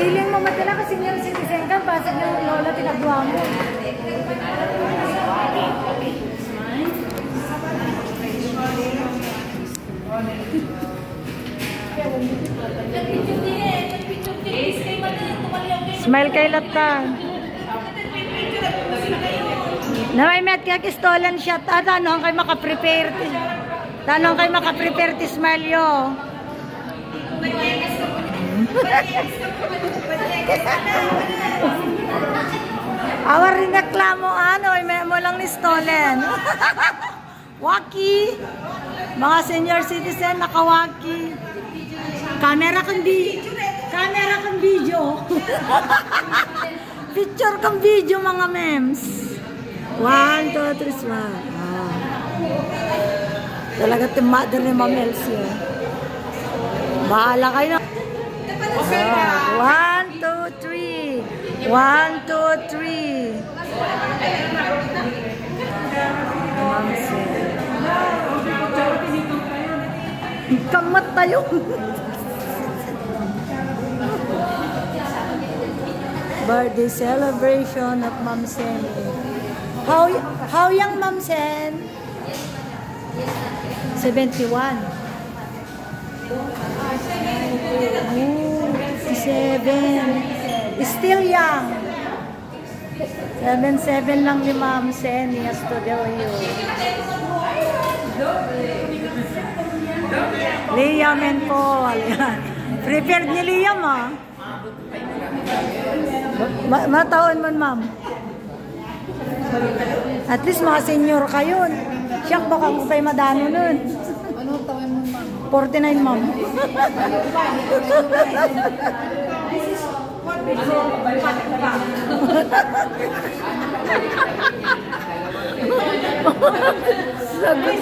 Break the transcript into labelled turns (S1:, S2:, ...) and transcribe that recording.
S1: Feeling mo madala kasi senior citizen ka, pasag yung lola pinagawa mo. Smile kay Latan. Na may met kaya kistolan siya. Tanong kay makaprepare. Tanong kay makaprepare ti smile yo. Awar rin reklamo ano, may mo lang ni stolen. Waki. Mga senior citizen nakawaki. Camera kang video. Picture kang video mga memes. 1, 2, 3, smile. Talaga ti mother ni Ma'am Elsie. Bahala kayo. 1, 2, 3. 1, 2, 3. Kamat tayo. Birthday celebration of Ma'am Sen. How young Ma'am Sen? 71. Oh, 57. Still young. 77 lang ni Ma'am Sen. Yes, to do you. Liam and Paul. Prepared ni Liam ah. Mataon man ma'am. At least mga senior kayo. Siyak baka kung kayo madano nun.
S2: Ano taon mo ma'am?
S1: 49 ma'am. Sabi.